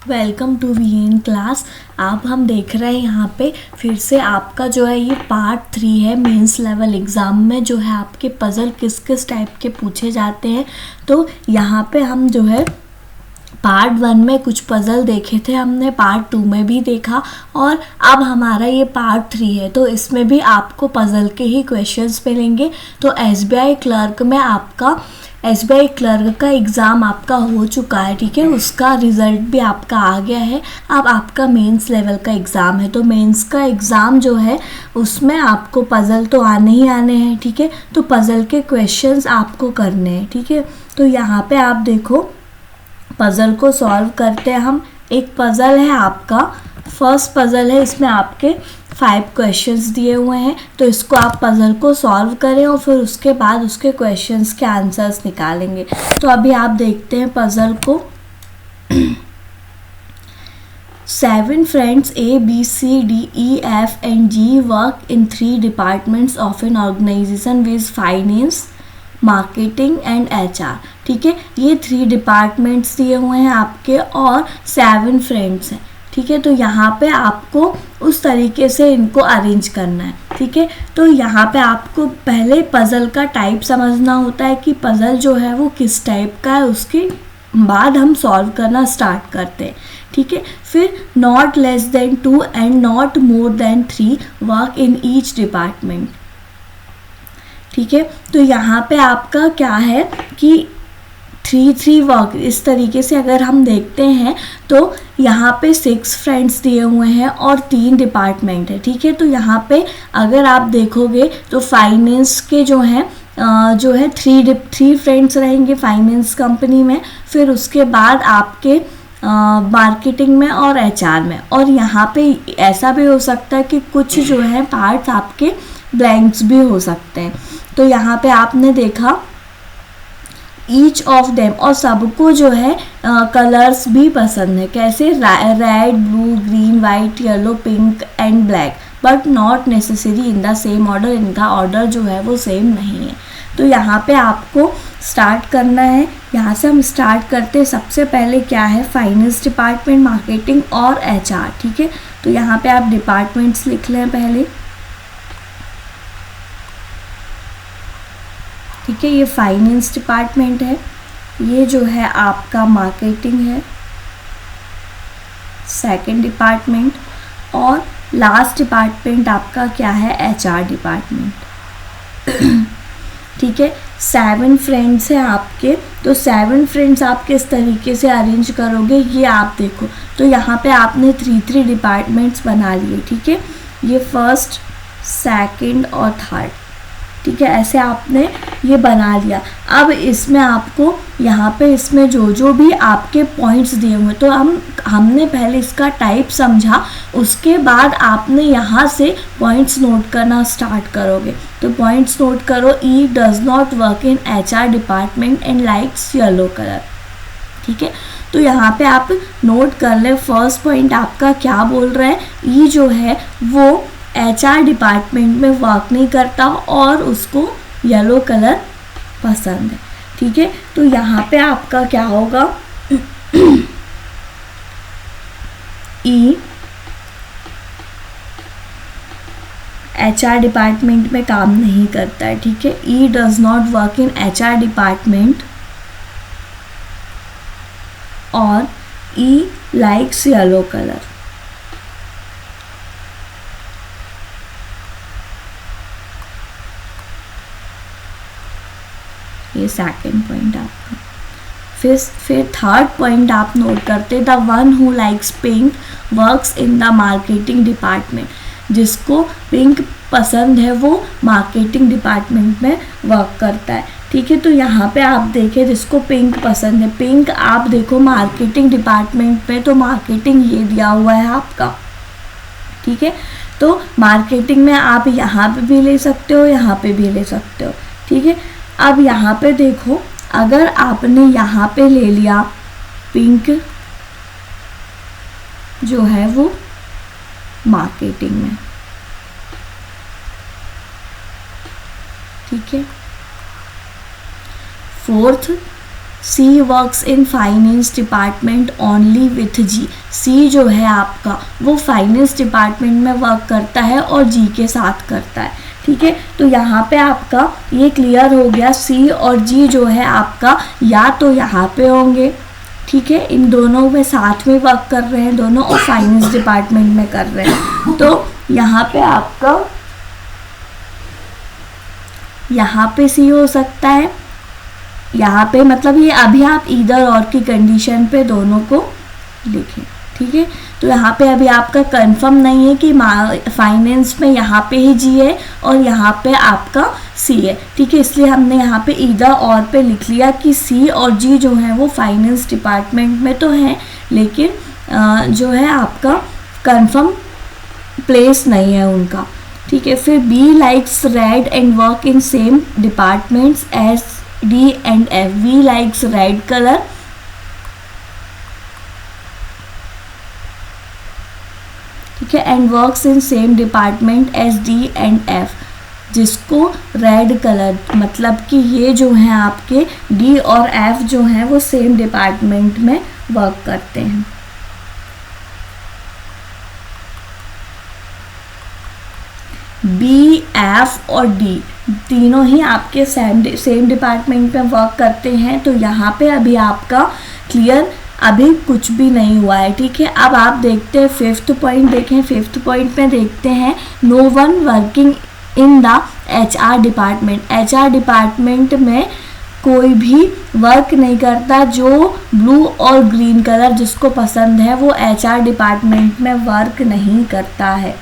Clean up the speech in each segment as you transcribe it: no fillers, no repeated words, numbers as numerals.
Welcome to VN class. अब हम देख रहे हैं यहाँ पे फिर से आपका जो है ये पार्ट 3 है। मेंस लेवल एग्ज़ाम में जो है आपके पज़ल किस किस टाइप के पूछे जाते हैं। तो यहाँ पे हम जो है पार्ट 1 में कुछ पज़ल देखे थे, हमने पार्ट 2 में भी देखा और अब हमारा ये पार्ट 3 है। तो इसमें भी आपको पज़ल के ही क्वेश्चंस मिलेंगे। तो एसबीआई क्लर्क में आपका एसबीआई क्लर्क का एग्ज़ाम आपका हो चुका है, ठीक है, उसका रिज़ल्ट भी आपका आ गया है। अब आपका मेंस लेवल का एग्ज़ाम है। तो मेंस का एग्ज़ाम जो है उसमें आपको पज़ल तो आने ही आने हैं, ठीक है। तो पज़ल के क्वेश्चंस आपको करने हैं, ठीक है। तो यहाँ पे आप देखो, पज़ल को सॉल्व करते हैं हम। एक पज़ल है आपका, फर्स्ट पज़ल है, इसमें आपके 5 क्वेश्चंस दिए हुए हैं। तो इसको आप पज़ल को सॉल्व करें और फिर उसके बाद उसके क्वेश्चंस के आंसर्स निकालेंगे। तो अभी आप देखते हैं पज़ल को। 7 friends A, B, C, D, E, F and G work in 3 departments of an organization with finance, marketing and HR, ठीक है। ये 3 डिपार्टमेंट्स दिए हुए हैं आपके और 7 फ्रेंड्स हैं, ठीक है। तो यहाँ पे आपको उस तरीके से इनको अरेंज करना है, ठीक है। तो यहाँ पे आपको पहले पज़ल का टाइप समझना होता है कि पज़ल जो है वो किस टाइप का है, उसके बाद हम सॉल्व करना स्टार्ट करते हैं, ठीक है। फिर not less than 2 and not more than 3 work in each department, ठीक है। तो यहाँ पे आपका क्या है कि 3 वर्क, इस तरीके से अगर हम देखते हैं तो यहाँ पे 6 फ्रेंड्स दिए हुए हैं और 3 डिपार्टमेंट है, ठीक है। तो यहाँ पे अगर आप देखोगे तो फाइनेंस के जो है 3 फ्रेंड्स रहेंगे फाइनेंस कंपनी में। फिर उसके बाद आपके मार्केटिंग में और HR में। और यहाँ पे ऐसा भी हो सकता है कि कुछ जो है पार्ट्स आपके ब्लैंक्स भी हो सकते हैं। तो यहाँ पे आपने देखा ईच ऑफ देम, और सबको जो है कलर्स भी पसंद है। कैसे? Red, blue, green, white, yellow, pink and black, but not necessary in the same order. इनका ऑर्डर जो है वो सेम नहीं है। तो यहाँ पे आपको स्टार्ट करना है। यहाँ से हम स्टार्ट करते हैं। सबसे पहले क्या है? फाइनेंस डिपार्टमेंट, मार्केटिंग और HR, ठीक है। तो यहाँ पे आप डिपार्टमेंट्स लिख लें पहले, ठीक है। ये फाइनेंस डिपार्टमेंट है, ये जो है आपका मार्केटिंग है, सेकंड डिपार्टमेंट, और लास्ट डिपार्टमेंट आपका क्या है? HR डिपार्टमेंट, ठीक है। 7 फ्रेंड्स हैं आपके। तो 7 फ्रेंड्स आप किस तरीके से अरेंज करोगे ये आप देखो। तो यहाँ पे आपने 3 डिपार्टमेंट्स बना लिए, ठीक है। ये फर्स्ट, सेकंड और थर्ड, ठीक है, ऐसे आपने ये बना लिया। अब इसमें आपको यहाँ पे इसमें जो भी आपके पॉइंट्स दिए हुए, तो हमने पहले इसका टाइप समझा, उसके बाद आपने यहाँ से पॉइंट्स नोट करना स्टार्ट करोगे। तो पॉइंट्स नोट करो। E does not work in HR department and likes yellow colour, ठीक है। तो यहाँ पे आप नोट कर ले। फर्स्ट पॉइंट आपका क्या बोल रहा है? E जो है वो HR डिपार्टमेंट में वर्क नहीं करता और उसको येलो कलर पसंद है, ठीक है। तो यहाँ पे आपका क्या होगा? E HR डिपार्टमेंट में काम नहीं करता है, ठीक है। E does not work in HR department और E लाइक्स येलो कलर। ये सेकंड पॉइंट आपका। फिर थर्ड पॉइंट आप नोट करते, the one who likes pink works in the marketing department. जिसको पिंक पसंद है वो मार्केटिंग डिपार्टमेंट में वर्क करता है, ठीक है। तो यहाँ पे आप देखें, जिसको पिंक पसंद है, पिंक आप देखो मार्केटिंग डिपार्टमेंट में, तो मार्केटिंग ये दिया हुआ है आपका, ठीक है। तो मार्केटिंग में आप यहाँ पे भी ले सकते हो, यहाँ पे भी ले सकते हो, ठीक है। अब यहाँ पे देखो, अगर आपने यहाँ पे ले लिया पिंक जो है वो मार्केटिंग में, ठीक है। Fourth C works in finance department only with G. C जो है आपका वो फाइनेंस डिपार्टमेंट में वर्क करता है और जी के साथ करता है, ठीक है। तो यहाँ पे आपका ये क्लियर हो गया, सी और जी जो है आपका या तो यहाँ पे होंगे, ठीक है, इन दोनों में साथ में वर्क कर रहे हैं दोनों और फाइनेंस डिपार्टमेंट में कर रहे हैं। तो यहाँ पे आपका यहाँ पे सी हो सकता है, यहाँ पे मतलब ये अभी आप इधर और की कंडीशन पे दोनों को लिखें, ठीक है। तो यहाँ पे अभी आपका कंफर्म नहीं है कि फाइनेंस में यहाँ पे ही जी है और यहाँ पे आपका सी है, ठीक है, इसलिए हमने यहाँ पे इधर और पे लिख लिया कि सी और जी जो है वो फाइनेंस डिपार्टमेंट में तो हैं लेकिन जो है आपका कंफर्म प्लेस नहीं है उनका, ठीक है। फिर B likes red and work in same departments as D and F. B likes red colour, ठीक है, and works in same department as D and F, जिसको रेड कलर मतलब कि ये जो हैं आपके डी और एफ जो हैं वो सेम डिपार्टमेंट में वर्क करते हैं। बी, एफ और डी तीनों ही आपके सेम डिपार्टमेंट में वर्क करते हैं। तो यहाँ पे अभी आपका क्लियर अभी कुछ भी नहीं हुआ है, ठीक है। अब आप देखते हैं फिफ्थ पॉइंट, देखें फिफ्थ पॉइंट में देखते हैं no one working in the HR department. HR department में कोई भी वर्क नहीं करता, जो ब्लू और ग्रीन कलर जिसको पसंद है वो HR डिपार्टमेंट में वर्क नहीं करता है,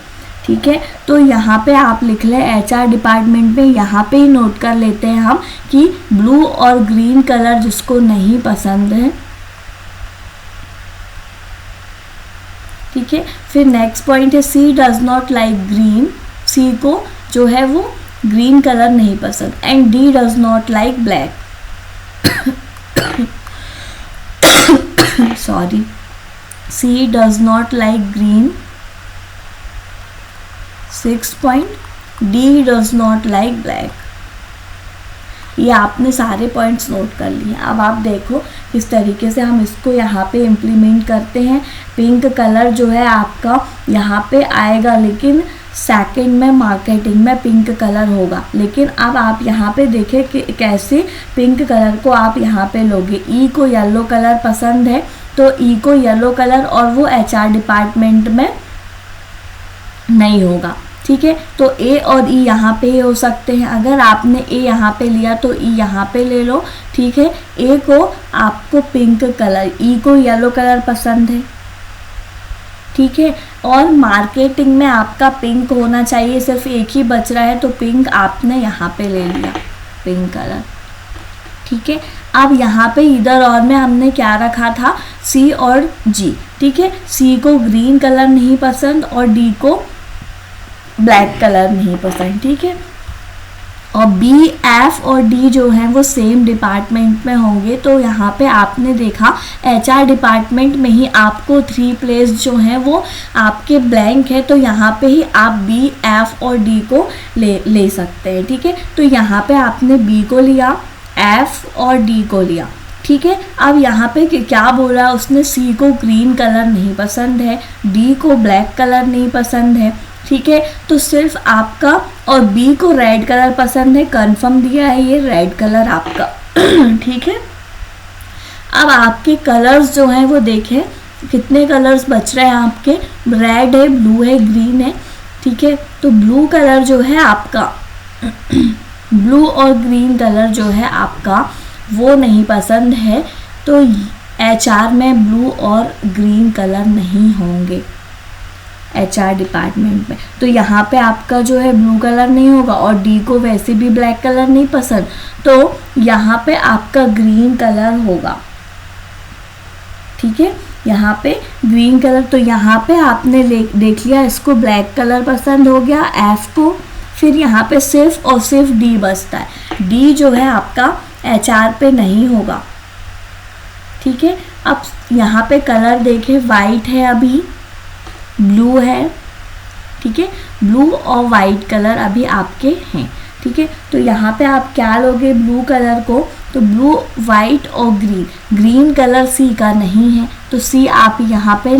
ठीक है। तो यहाँ पे आप लिख लें HR डिपार्टमेंट में, यहाँ पे ही नोट कर लेते हैं हम कि ब्लू और ग्रीन कलर जिसको नहीं पसंद है, ठीक है। फिर नेक्स्ट पॉइंट है C does not like green. C को जो है वो ग्रीन कलर नहीं पसंद। And D does not like black, sorry, C does not like green. 6 point D does not like black. ये आपने सारे पॉइंट्स नोट कर लिए। अब आप देखो किस तरीके से हम इसको यहाँ पे इम्प्लीमेंट करते हैं। पिंक कलर जो है आपका यहाँ पे आएगा, लेकिन सेकंड में मार्केटिंग में पिंक कलर होगा। लेकिन अब आप यहाँ पे देखें कि कैसे पिंक कलर को आप यहाँ पे लोगे। ई को येलो कलर पसंद है तो ई को येलो कलर, और वो HR डिपार्टमेंट में नहीं होगा, ठीक है। तो ए और ई यहाँ पे हो सकते हैं। अगर आपने ए यहाँ पे लिया तो ई यहाँ पे ले लो, ठीक है। ए को आपको पिंक कलर, ई को येलो कलर पसंद है, ठीक है। और मार्केटिंग में आपका पिंक होना चाहिए, सिर्फ एक ही बच रहा है तो पिंक आपने यहाँ पे ले लिया, पिंक कलर, ठीक है। अब यहाँ पे इधर और में हमने क्या रखा था, सी और जी, ठीक है। सी को ग्रीन कलर नहीं पसंद और डी को ब्लैक कलर नहीं पसंद, ठीक है। और बी, एफ और डी जो हैं वो सेम डिपार्टमेंट में होंगे। तो यहाँ पे आपने देखा HR डिपार्टमेंट में ही आपको 3 प्लेस जो हैं वो आपके ब्लैंक है, तो यहाँ पे ही आप बी, एफ और डी को ले सकते हैं, ठीक है। तो यहाँ पे आपने बी को लिया, एफ और डी को लिया, ठीक है। अब यहाँ पे क्या बोला उसने, सी को ग्रीन कलर नहीं पसंद है, डी को ब्लैक कलर नहीं पसंद है, ठीक है। तो सिर्फ आपका, और बी को रेड कलर पसंद है, कंफर्म दिया है ये रेड कलर आपका, ठीक है। अब आपके कलर्स जो हैं वो देखें कितने कलर्स बच रहे हैं आपके, रेड है, ब्लू है, ग्रीन है, ठीक है। तो ब्लू कलर जो है आपका ब्लू और ग्रीन कलर जो है आपका वो नहीं पसंद है, तो HR में ब्लू और ग्रीन कलर नहीं होंगे HR डिपार्टमेंट में। तो यहाँ पे आपका जो है ब्लू कलर नहीं होगा, और डी को वैसे भी ब्लैक कलर नहीं पसंद, तो यहाँ पे आपका ग्रीन कलर होगा, ठीक है। यहाँ पे ग्रीन कलर, तो यहाँ पे आपने देख लिया इसको ब्लैक कलर पसंद हो गया एफ को। फिर यहाँ पे सिर्फ और सिर्फ डी बचता है। डी जो है आपका HR पे नहीं होगा, ठीक है। अब यहाँ पे कलर देखें, वाइट है, अभी ब्लू है, ठीक है। ब्लू और वाइट कलर अभी आपके हैं, ठीक है। तो यहाँ पे आप क्या लोगे, ब्लू कलर को तो ब्लू, वाइट और ग्रीन, ग्रीन कलर सी का नहीं है, तो सी आप यहाँ पे,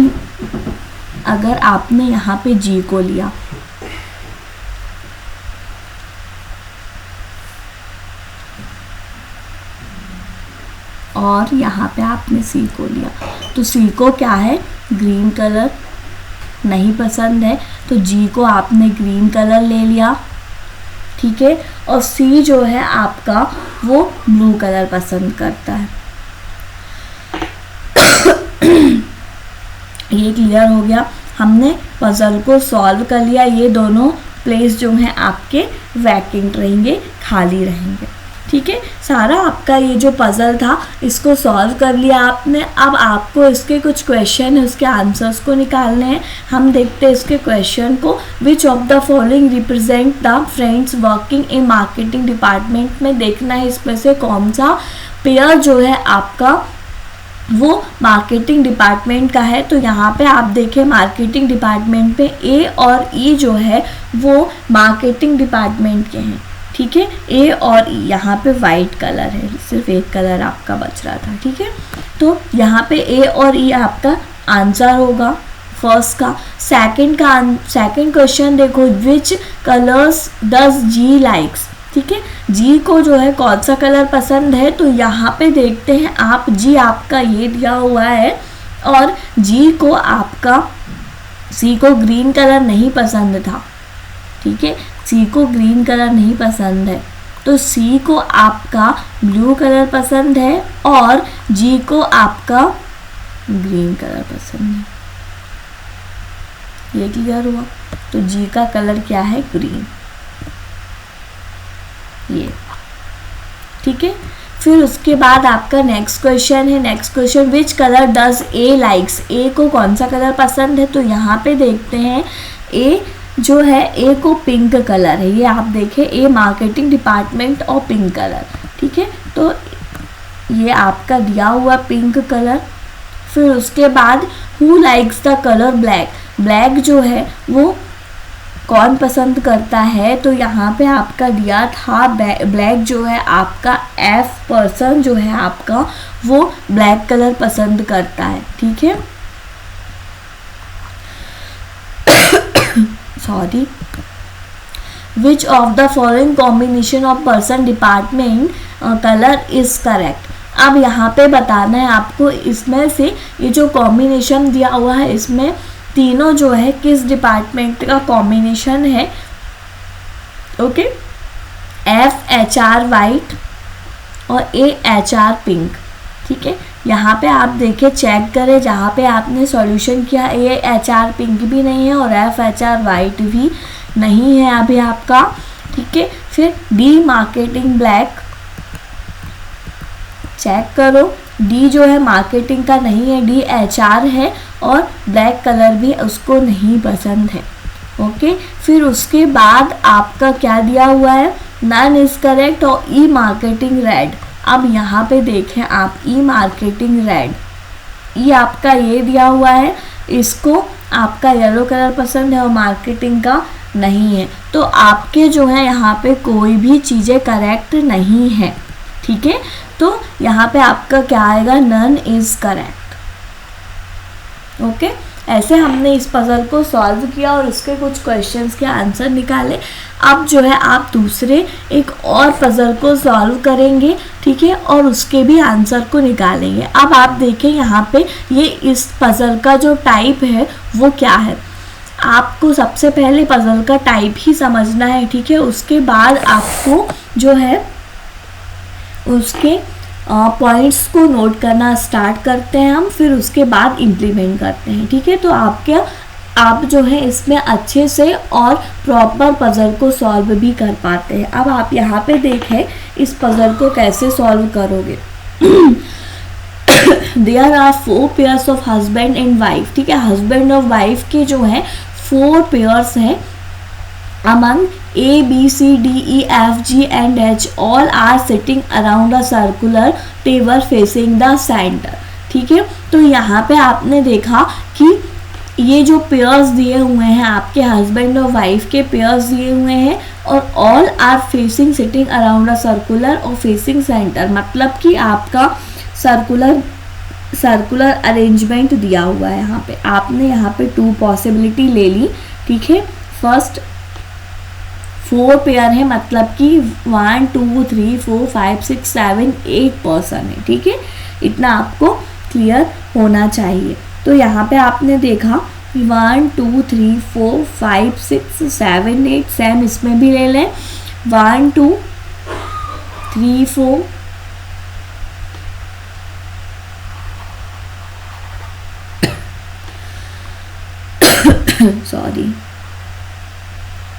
अगर आपने यहाँ पे जी को लिया और यहाँ पे आपने सी को लिया, तो सी को क्या है, ग्रीन कलर नहीं पसंद है, तो जी को आपने ग्रीन कलर ले लिया, ठीक है। और सी जो है आपका वो ब्लू कलर पसंद करता है। ये क्लियर हो गया, हमने पजल को सॉल्व कर लिया। ये दोनों प्लेस जो हैं आपके वैकेंट रहेंगे, खाली रहेंगे, ठीक है। सारा आपका ये जो पजल था इसको सॉल्व कर लिया आपने। अब आपको इसके कुछ क्वेश्चन है, उसके आंसर्स को निकालने हैं। हम देखते हैं इसके क्वेश्चन को। विच of the following represent the friends working in marketing department में देखना है इसमें से कौन सा पेयर जो है आपका वो मार्केटिंग डिपार्टमेंट का है। तो यहाँ पे आप देखें मार्केटिंग डिपार्टमेंट पे ए और ई जो है वो मार्केटिंग डिपार्टमेंट के हैं, ठीक है। ए और ई, यहाँ पे वाइट कलर है, सिर्फ एक कलर आपका बच रहा था, ठीक है। तो यहाँ पे ए और ई आपका आंसर होगा फर्स्ट का। सेकंड क्वेश्चन देखो, विच कलर्स डज जी लाइक्स, ठीक है। जी को जो है कौन सा कलर पसंद है, तो यहाँ पे देखते हैं आप, जी आपका ये दिया हुआ है और जी को आपका, सी को ग्रीन कलर नहीं पसंद था, ठीक है। सी को ग्रीन कलर नहीं पसंद है, तो सी को आपका ब्लू कलर पसंद है और जी को आपका ग्रीन कलर पसंद है। ये क्लियर हुआ, तो जी का कलर क्या है, ग्रीन, ये, ठीक है। फिर उसके बाद आपका नेक्स्ट क्वेश्चन है। Next question, which colour does A likes, A को कौन सा कलर पसंद है, तो यहाँ पे देखते हैं ए जो है, ए को पिंक कलर है, ये आप देखें ए मार्केटिंग डिपार्टमेंट और पिंक कलर, ठीक है। तो ये आपका दिया हुआ पिंक कलर। फिर उसके बाद who likes the colour black, black जो है वो कौन पसंद करता है, तो यहाँ पे आपका दिया था ब्लैक जो है आपका एफ पर्सन जो है आपका वो ब्लैक कलर पसंद करता है, ठीक है। Sorry, which of the following combination of person department colour is correct. अब यहाँ पे बताना है आपको, इसमें से ये जो कॉम्बिनेशन दिया हुआ है इसमें तीनों जो है किस डिपार्टमेंट का कॉम्बिनेशन है, okay. F H R white और ए एच आर पिंक, ठीक है। यहाँ पे आप देखें, चेक करें, जहाँ पे आपने सॉल्यूशन किया ए एच आर पिंक भी नहीं है और एफ एच आर वाइट भी नहीं है अभी आपका, ठीक है। फिर डी मार्केटिंग ब्लैक, चेक करो, डी जो है मार्केटिंग का नहीं है, डी एच आर है और ब्लैक कलर भी उसको नहीं पसंद है, ओके। फिर उसके बाद आपका क्या दिया हुआ है, नन इज करेक्ट और ई मार्केटिंग रेड। अब यहाँ पे देखें आप, ई मार्केटिंग रेड, ई आपका ये दिया हुआ है, इसको आपका येलो कलर पसंद है और मार्केटिंग का नहीं है, तो आपके जो है यहाँ पे कोई भी चीज़ें करेक्ट नहीं है, ठीक है। तो यहाँ पे आपका क्या आएगा, नन इज करेक्ट, ओके। ऐसे हमने इस पजल को सॉल्व किया और इसके कुछ क्वेश्चंस के आंसर निकाले। अब जो है आप दूसरे एक और पजल को सॉल्व करेंगे, ठीक है, और उसके भी आंसर को निकालेंगे। अब आप देखें यहाँ पे, ये इस पजल का जो टाइप है वो क्या है। आपको सबसे पहले पजल का टाइप ही समझना है, ठीक है। उसके बाद आपको जो है उसके पॉइंट्स को नोट करना स्टार्ट करते हैं हम, फिर उसके बाद इम्प्लीमेंट करते हैं, ठीक है। तो आप जो है इसमें अच्छे से और प्रॉपर पजल को सॉल्व भी कर पाते हैं। अब आप यहाँ पे देखें इस पजल को कैसे सॉल्व करोगे। There are 4 pairs of husband and wife, ठीक है। हस्बैंड और वाइफ के जो है 4 पेयर्स हैं। among A, B, C, D, E, F, G and H all are sitting around a circular table facing the center, ठीक है। तो यहाँ पे आपने देखा कि ये जो पेयर्स दिए हुए हैं आपके हस्बैंड और वाइफ के पेयर्स दिए हुए हैं, और all are facing sitting around a circular और फेसिंग सेंटर, मतलब कि आपका सर्कुलर अरेंजमेंट दिया हुआ है। यहाँ पे आपने यहाँ पे 2 पॉसिबिलिटी ले ली, ठीक है। फर्स्ट 4 पेयर है, मतलब कि 1 2 3 4 5 6 7 8 पर्सन है, ठीक है। इतना आपको क्लियर होना चाहिए। तो यहाँ पे आपने देखा 1 2 3 4 5 6 7 8, सेम इसमें भी ले लें 1 2 3 4 सॉरी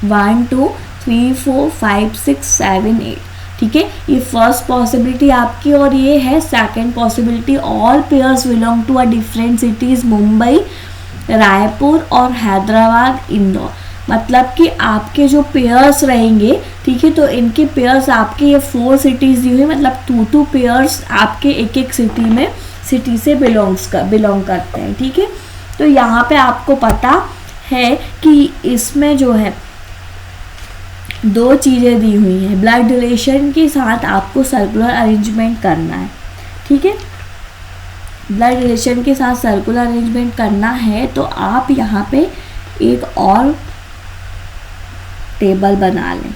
1 2 3 4 5 6 7 8, ठीक है। ये फर्स्ट पॉसिबिलिटी आपकी, और ये है second possibility, all pairs belong to a different cities, Mumbai, Raipur और हैदराबाद, इंदौर। मतलब कि आपके जो पेयर्स रहेंगे, ठीक है, तो इनके पेयर्स आपके ये 4 सिटीज़ दी हुई, मतलब 2 पेयर्स आपके एक सिटी से बिलोंग करते हैं, ठीक है। तो यहाँ पे आपको पता है कि इसमें जो है 2 चीज़ें दी हुई हैं, ब्लड रिलेशन के साथ आपको सर्कुलर अरेंजमेंट करना है, ठीक है। ब्लड रिलेशन के साथ सर्कुलर अरेंजमेंट करना है तो आप यहाँ पे एक और टेबल बना लें।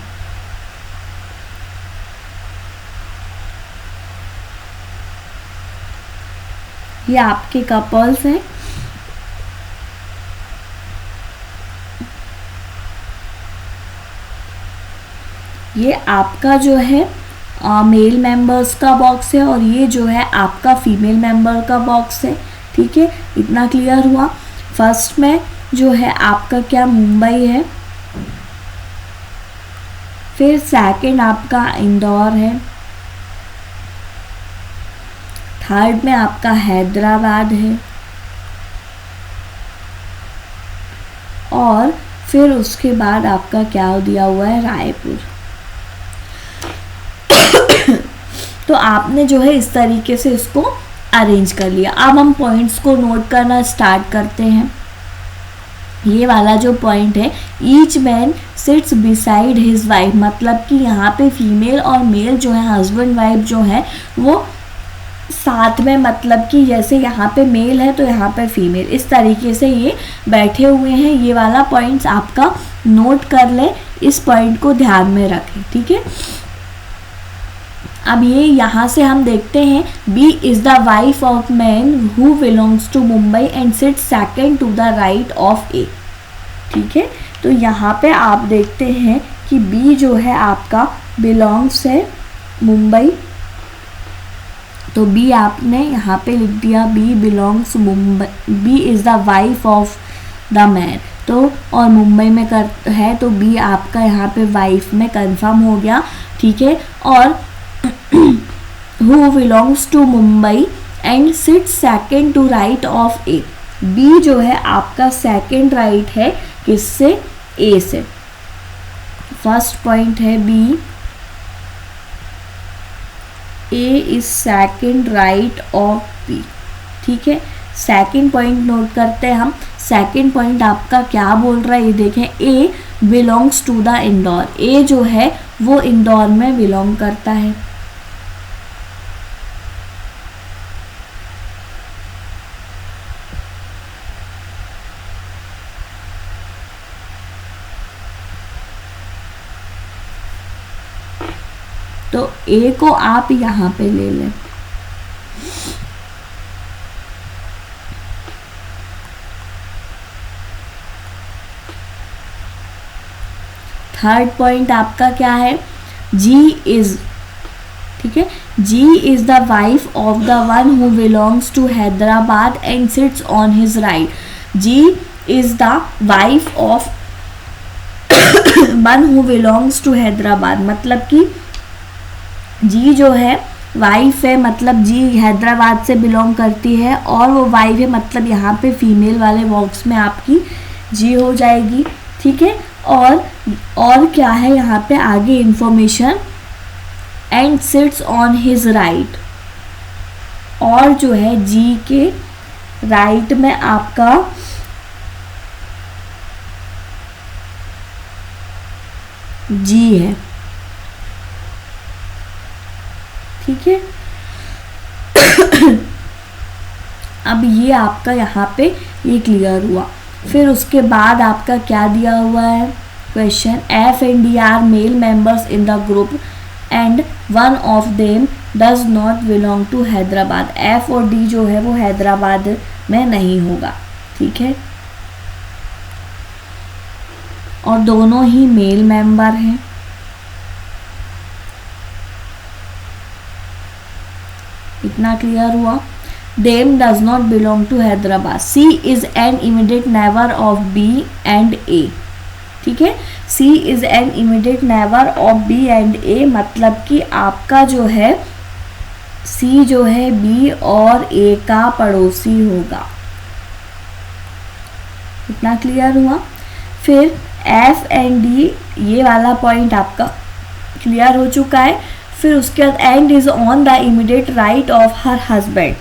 ये आपके कपल्स हैं, ये आपका जो है मेल मेंबर्स का बॉक्स है, और ये जो है आपका फीमेल मेंबर का बॉक्स है, ठीक है। इतना क्लियर हुआ। फर्स्ट में जो है आपका क्या मुंबई है, फिर सेकंड आपका इंदौर है, थर्ड में आपका हैदराबाद है, और फिर उसके बाद आपका क्या दिया हुआ है, रायपुर। तो आपने जो है इस तरीके से इसको अरेंज कर लिया। अब हम पॉइंट्स को नोट करना स्टार्ट करते हैं। ये वाला जो पॉइंट है, each man sits beside his wife, मतलब कि यहाँ पे फीमेल और मेल जो है, हस्बैंड वाइफ जो है वो साथ में, मतलब कि जैसे यहाँ पे मेल है तो यहाँ पे फीमेल, इस तरीके से ये बैठे हुए हैं। ये वाला पॉइंट्स आपका नोट कर ले, इस पॉइंट को ध्यान में रखें, ठीक है। अब ये यहाँ से हम देखते हैं, B is the wife of man who belongs to Mumbai and sit second to the right of A, ठीक है। तो यहाँ पे आप देखते हैं कि बी जो है आपका बिलोंग्स है मुंबई, तो बी आपने यहाँ पे लिख दिया, B belongs Mumbai, B is the wife of the man, तो और मुंबई में है तो बी आपका यहाँ पे वाइफ में कंफर्म हो गया, ठीक है। और who belongs to Mumbai and sit second to right of A, B जो है आपका सेकेंड राइट है किससे, ए से। फर्स्ट पॉइंट है B, A is second right of B, ठीक है। सेकेंड पॉइंट नोट करते हैं हम। सेकेंड पॉइंट आपका क्या बोल रहा है, ये देखें, ए बिलोंग्स टू द इंदौर, ए जो है वो इंदौर में बिलोंग करता है। तो ए को आप यहाँ पे ले लें। थर्ड पॉइंट आपका क्या है, जी इज, ठीक है, G is the wife of the one who belongs to Hyderabad and sits on his right. G is the wife of one who belongs to Hyderabad, मतलब कि जी जो है वाइफ है, मतलब जी हैदराबाद से बिलोंग करती है, और वो वाइफ है, मतलब यहाँ पे फीमेल वाले बॉक्स में आपकी जी हो जाएगी, ठीक है। और क्या है यहाँ पे आगे information, and sits on his right, और जो है जी के राइट में आपका जी है, ठीक है। अब ये आपका यहाँ पे ये क्लियर हुआ। फिर उसके बाद आपका क्या दिया हुआ है question, F and D are male members in the group and one of them does not belong to Hyderabad. F और डी जो है वो हैदराबाद में नहीं होगा, ठीक है, और दोनों ही मेल मेंबर हैं। इतना क्लियर हुआ। Them does not belong to Hyderabad. C is an immediate neighbor of B and A, ठीक है। C is an immediate neighbor of B and A मतलब कि आपका जो है C जो है B और A का पड़ोसी होगा। इतना क्लियर हुआ। फिर F and D ये वाला पॉइंट आपका क्लियर हो चुका है। फिर उसके बाद and is on the immediate right of her husband,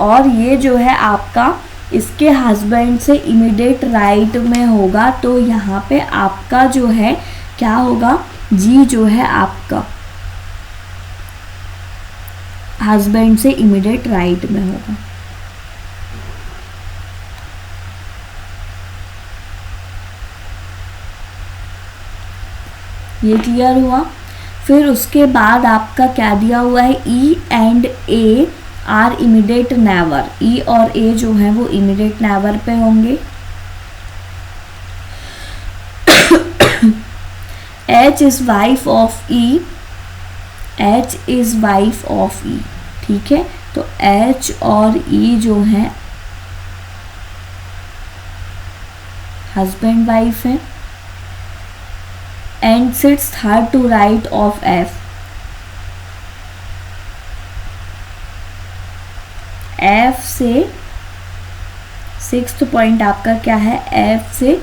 और ये जो है आपका इसके हस्बैंड से इमीडिएट राइट में होगा। तो यहाँ पे आपका जो है क्या होगा, जी जो है आपका हस्बैंड से इमीडिएट राइट में होगा। ये क्लियर हुआ। फिर उसके बाद आपका क्या दिया हुआ है, E and A are immediate neighbour. E और ए जो है वो इमीडिएट नेवर पे होंगे। H is wife of E, H is wife of E, ठीक है। तो एच और ई जो है हस्बैंड वाइफ है। And sits third to right of F. F से सिक्स्थ पॉइंट आपका क्या है, एफ से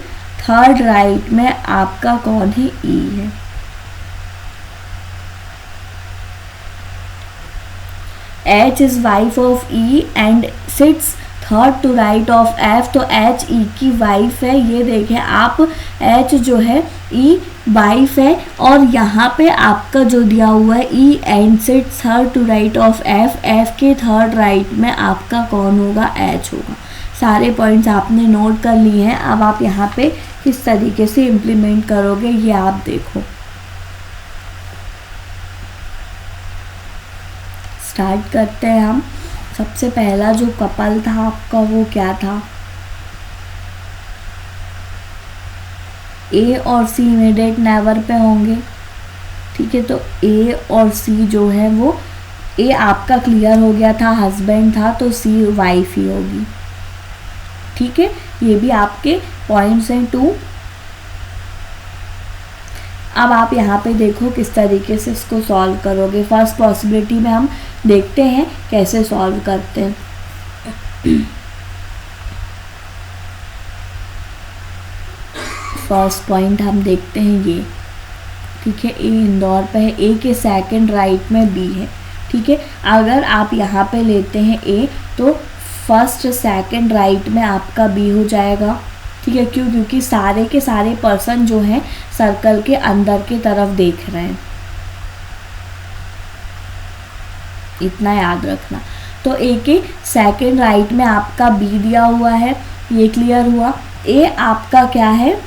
थर्ड राइट में आपका कौन है, ई है। H is wife of E and sits third to right of F. तो एच ई की वाइफ है। ये देखें आप, एच जो है ई वाइफ है, और यहाँ पे आपका जो दिया हुआ है E and sit third to right of F, F के थर्ड राइट में आपका कौन होगा, एच होगा। सारे पॉइंट्स आपने नोट कर लिए हैं। अब आप यहाँ पे किस तरीके से इम्प्लीमेंट करोगे ये आप देखो। स्टार्ट करते हैं हम। सबसे पहला जो कपल था आपका वो क्या था, ए और सी इमीडिएट नेवर पे होंगे, ठीक है। तो ए और सी जो है वो, ए आपका क्लियर हो गया था, हस्बैंड था, तो सी वाइफ ही होगी, ठीक है। ये भी आपके पॉइंट्स हैं 2। अब आप यहाँ पे देखो किस तरीके से इसको सॉल्व करोगे। फर्स्ट पॉसिबिलिटी में हम देखते हैं कैसे सॉल्व करते हैं। फर्स्ट पॉइंट हम देखते हैं ये, ठीक है। ए इंदौर पे है, ए के सेकंड राइट में बी है, ठीक है। अगर आप यहाँ पे लेते हैं ए, तो फर्स्ट सेकंड राइट में आपका बी हो जाएगा, ठीक है। क्यों, क्योंकि सारे के सारे पर्सन जो हैं सर्कल के अंदर की तरफ देख रहे हैं, इतना याद रखना। तो ए के सेकंड राइट में आपका बी दिया हुआ है, ये क्लियर हुआ। ए आपका क्या है,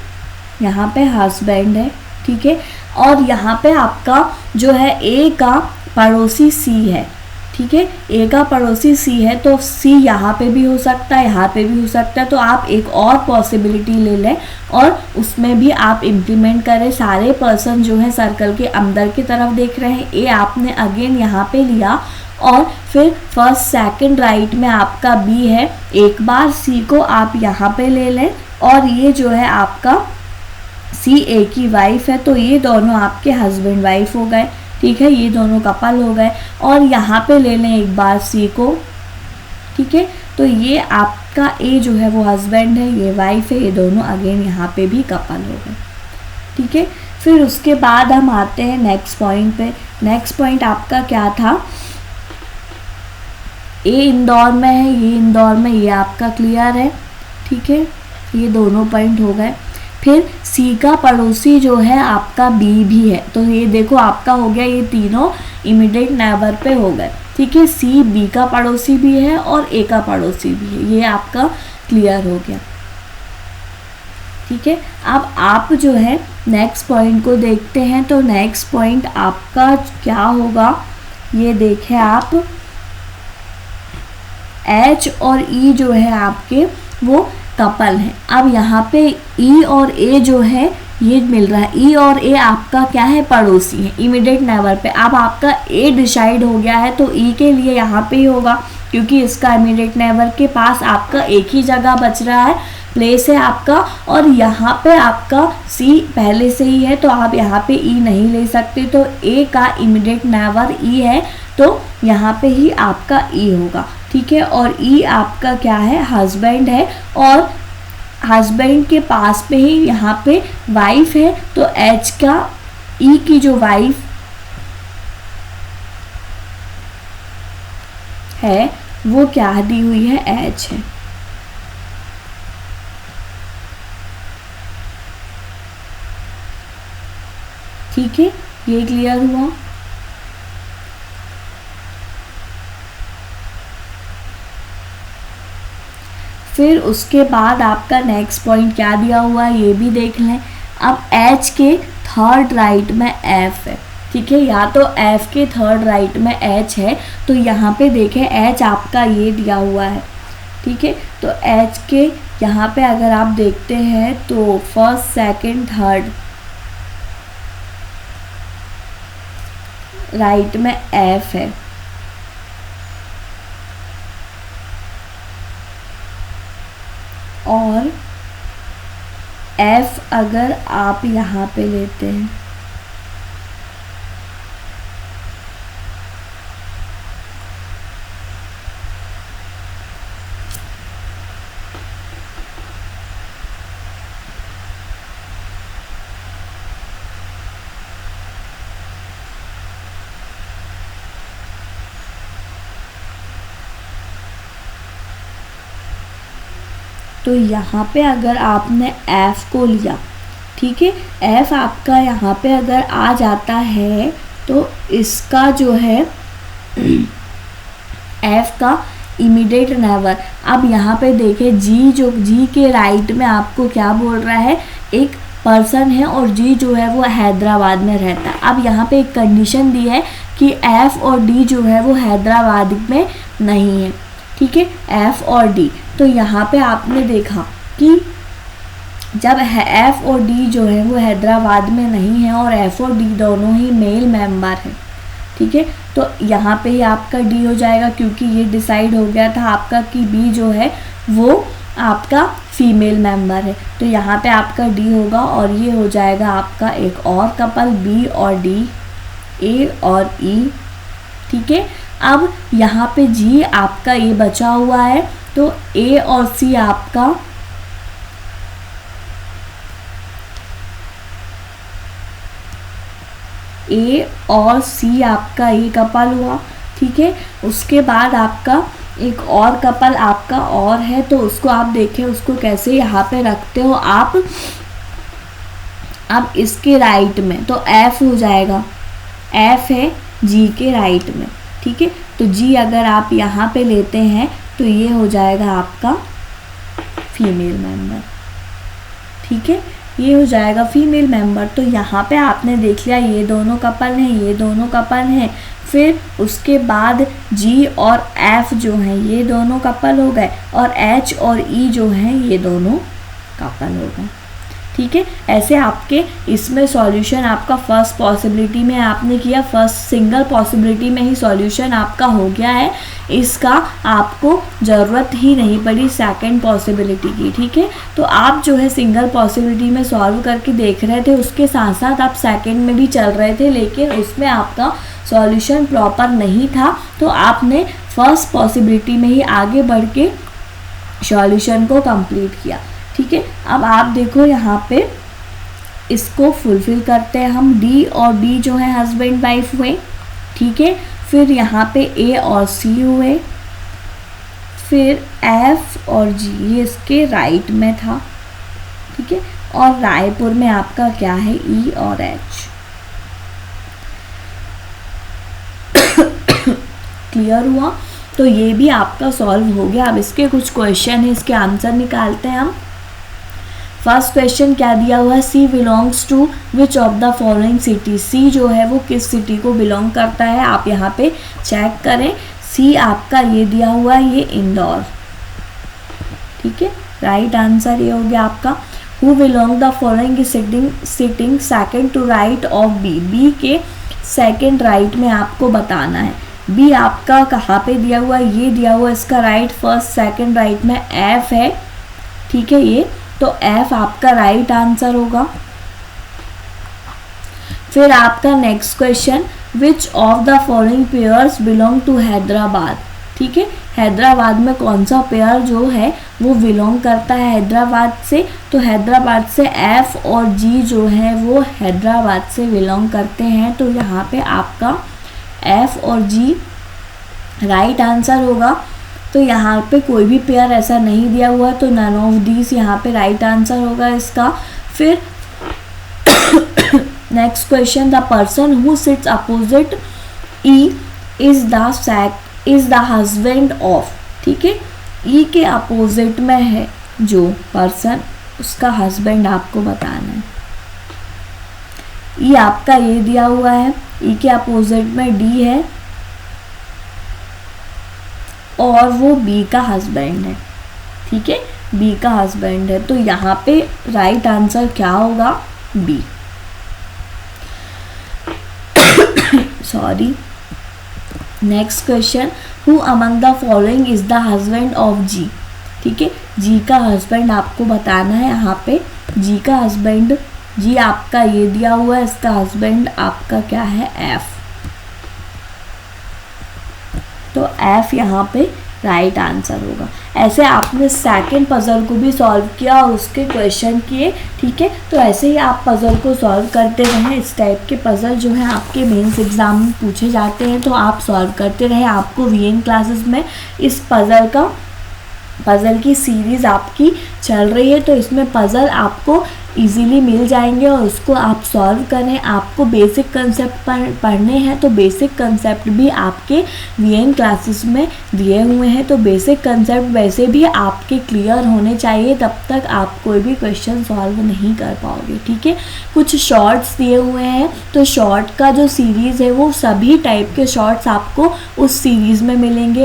यहाँ पे हस्बैंड है, ठीक है। और यहाँ पे आपका जो है ए का पड़ोसी सी है, ठीक है। ए का पड़ोसी सी है, तो सी यहाँ पे भी हो सकता है, यहाँ पे भी हो सकता है। तो आप एक और पॉसिबिलिटी ले लें और उसमें भी आप इम्प्लीमेंट करें। सारे पर्सन जो है सर्कल के अंदर की तरफ देख रहे हैं। ए आपने अगेन यहाँ पे लिया, और फिर फर्स्ट सेकंड राइट में आपका बी है। एक बार सी को आप यहाँ पे ले लें, और ये जो है आपका सी ए की वाइफ है, तो ये दोनों आपके हस्बैंड वाइफ हो गए, ठीक है। ये दोनों कपल हो गए। और यहाँ पे ले लें एक बार सी को, ठीक है। तो ये आपका ए जो है वो हस्बैंड है, ये वाइफ है, ये दोनों अगेन यहाँ पे भी कपल हो गए, ठीक है। फिर उसके बाद हम आते हैं नेक्स्ट पॉइंट पे। नेक्स्ट पॉइंट आपका क्या था, ए इंदौर में है, ये इंदौर में, ये आपका क्लियर है, ठीक है। ये दोनों पॉइंट हो गए। फिर सी का पड़ोसी जो है आपका बी भी है। तो ये देखो आपका हो गया, ये तीनों इमीडिएट नेबर पे हो गए। ठीक है, सी बी का पड़ोसी भी है और ए का पड़ोसी भी है, ये आपका क्लियर हो गया। ठीक है, अब आप जो है नेक्स्ट पॉइंट को देखते हैं। तो नेक्स्ट पॉइंट आपका क्या होगा, ये देखें आप, एच और ई जो है आपके वो कपल हैं। अब यहाँ पे ई और ए जो है ये मिल रहा है, ई और ए आपका क्या है, पड़ोसी है इमीडिएट नेबर पे। अब आपका ए डिसाइड हो गया है तो ई के लिए यहाँ पे ही होगा, क्योंकि इसका इमीडिएट नेबर के पास आपका एक ही जगह बच रहा है, प्लेस है आपका, और यहाँ पे आपका सी पहले से ही है तो आप यहाँ पे ई नहीं ले सकते। तो ए का इमीडिएट नेबर ई है तो यहाँ पे ही आपका ई होगा। ठीक है, और ई आपका क्या है, हस्बैंड है, और हस्बैंड के पास में ही यहाँ पे वाइफ है। तो एच का ई की जो वाइफ है वो क्या दी हुई है, एच है। ठीक है, ये क्लियर हुआ। फिर उसके बाद आपका नेक्स्ट पॉइंट क्या दिया हुआ है ये भी देख लें। अब एच के थर्ड राइट में एफ है। ठीक है, या तो एफ के थर्ड राइट में एच है, तो यहाँ पे देखें एच आपका ये दिया हुआ है। ठीक है, तो एच के यहाँ पे अगर आप देखते हैं तो फर्स्ट सेकंड थर्ड राइट में एफ है, और एफ अगर आप यहाँ पे लेते हैं तो यहाँ पे अगर आपने एफ को लिया, ठीक है, एफ आपका यहाँ पे अगर आ जाता है तो इसका जो है एफ का इमीडिएट नेबर। अब यहाँ पे देखें जी, जो जी के राइट में आपको क्या बोल रहा है, एक पर्सन है और जी जो है वो हैदराबाद में रहता है। अब यहाँ पे एक कंडीशन दी है कि एफ और डी जो है वो हैदराबाद में नहीं है। ठीक है, एफ और डी, तो यहाँ पे आपने देखा कि जब एफ और डी जो है वो हैदराबाद में नहीं है और एफ और डी दोनों ही मेल मेंबर है। ठीक है, तो यहाँ पे ही आपका डी हो जाएगा, क्योंकि ये डिसाइड हो गया था आपका कि बी जो है वो आपका फीमेल मेंबर है। तो यहाँ पे आपका डी होगा और ये हो जाएगा आपका एक और कपल बी और डी, ए और ई। ठीक है, अब यहाँ पे जी आपका ये बचा हुआ है, तो ए और सी आपका ए और सी आपका ये कपल हुआ। ठीक है, उसके बाद आपका एक और कपल आपका और है, तो उसको आप देखें उसको कैसे यहाँ पे रखते हो आप। अब इसके राइट में तो एफ हो जाएगा, एफ है जी के राइट में। ठीक है, तो जी अगर आप यहाँ पे लेते हैं तो ये हो जाएगा आपका फीमेल मेंबर। ठीक है, ये हो जाएगा फीमेल मेंबर। तो यहाँ पे आपने देख लिया ये दोनों कपल हैं, ये दोनों कपल हैं। फिर उसके बाद जी और एफ जो हैं ये दोनों कपल हो गए, और एच और ई जो हैं ये दोनों कपल हो गए। ठीक है, ऐसे आपके इसमें सॉल्यूशन आपका फर्स्ट पॉसिबिलिटी में आपने किया, फर्स्ट सिंगल पॉसिबिलिटी में ही सॉल्यूशन आपका हो गया है। इसका आपको ज़रूरत ही नहीं पड़ी सेकंड पॉसिबिलिटी की। ठीक है, तो आप जो है सिंगल पॉसिबिलिटी में सॉल्व करके देख रहे थे, उसके साथ साथ आप सेकंड में भी चल रहे थे, लेकिन उसमें आपका सॉल्यूशन प्रॉपर नहीं था, तो आपने फर्स्ट पॉसिबिलिटी में ही आगे बढ़ के सॉल्यूशन को कंप्लीट किया। ठीक है, अब आप देखो यहाँ पे इसको फुलफिल करते हैं हम। डी और बी जो है हस्बैंड वाइफ हुए। ठीक है, फिर यहाँ पे ए और सी हुए, फिर एफ और जी ये इसके राइट में था। ठीक है, और रायपुर में आपका क्या है, ई और एच। क्लियर हुआ? तो ये भी आपका सॉल्व हो गया। अब इसके कुछ क्वेश्चन है, इसके आंसर निकालते हैं हम। फर्स्ट क्वेश्चन क्या दिया हुआ है, C belongs to which of the following city. C जो है वो किस सिटी को बिलोंग करता है, आप यहाँ पे चेक करें। सी आपका ये दिया हुआ है, ये इंदौर, ठीक है, राइट आंसर ये हो गया आपका। Who belong the following sitting second to right of B. B के सेकंड राइट में आपको बताना है। बी आपका कहाँ पे दिया हुआ है, ये दिया हुआ है, इसका राइट फर्स्ट सेकंड राइट में एफ है, ठीक है, ये तो एफ आपका राइट आंसर होगा। फिर आपका next question, which of the following pairs belong to Hyderabad. ठीक है, हैदराबाद में कौन सा पेयर जो है वो बिलोंग करता है हैदराबाद से, तो हैदराबाद से एफ और जी जो है वो हैदराबाद से बिलोंग करते हैं, तो यहाँ पे आपका एफ और जी राइट आंसर होगा। तो यहाँ पे कोई भी पेयर ऐसा नहीं दिया हुआ, तो नन ऑफ दीज यहाँ पे राइट आंसर होगा इसका। फिर next question, the person who sits opposite E is the husband of. ठीक है, ई के अपोजिट में है जो पर्सन, उसका हस्बैंड आपको बताना है। ई आपका ये दिया हुआ है, ई के अपोजिट में डी है और वो बी का हस्बैंड है। ठीक है, बी का हस्बैंड है, तो यहाँ पे राइट आंसर क्या होगा, B. Sorry, next question, who among the following is the husband of G. ठीक है, जी का हस्बैंड आपको बताना है। यहाँ पे जी का हस्बैंड, जी आपका ये दिया हुआ है, इसका हस्बैंड आपका क्या है, एफ, तो एफ यहाँ पे राइट आंसर होगा। ऐसे आपने सेकंड पजल को भी सॉल्व किया और उसके क्वेश्चन किए। ठीक है, तो ऐसे ही आप पजल को सॉल्व करते रहें। इस टाइप के पजल जो है आपके मेंस एग्जाम में पूछे जाते हैं, तो आप सॉल्व करते रहें। आपको वीएन क्लासेस में इस पजल की सीरीज़ आपकी चल रही है, तो इसमें पजल आपको इजीली मिल जाएंगे और उसको आप सॉल्व करें। आपको बेसिक कंसेप्ट पढ़ने हैं, तो बेसिक कंसेप्ट भी आपके वीएन क्लासेस में दिए हुए हैं, तो बेसिक कंसेप्ट वैसे भी आपके क्लियर होने चाहिए, तब तक आप कोई भी क्वेश्चन सॉल्व नहीं कर पाओगे। ठीक है, कुछ शॉर्ट्स दिए हुए हैं, तो शॉर्ट का जो सीरीज़ है वो सभी टाइप के शॉर्ट्स आपको उस सीरीज़ में मिलेंगे।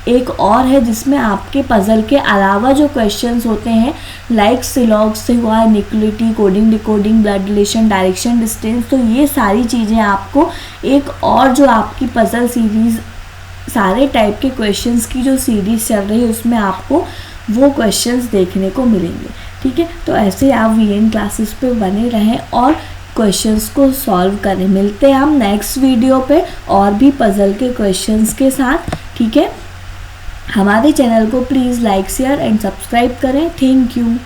एक और है जिसमें आपके पजल के अलावा जो क्वेश्चंस होते हैं, लाइक सिलॉग से हुआ, निक्लिटी, coding, decoding, blood relation, direction, distance, तो ये सारी चीज़ें आपको एक और जो आपकी पजल सीरीज़, सारे टाइप के क्वेश्चंस की जो सीरीज़ चल रही है उसमें आपको वो क्वेश्चंस देखने को मिलेंगे। ठीक है, तो ऐसे आप वीएन क्लासेस पे बने रहें और क्वेश्चंस को सॉल्व करें। मिलते हैं हम नेक्स्ट वीडियो पे और भी पजल के क्वेश्चंस के साथ। ठीक है, हमारे चैनल को please like, share and subscribe करें। Thank you.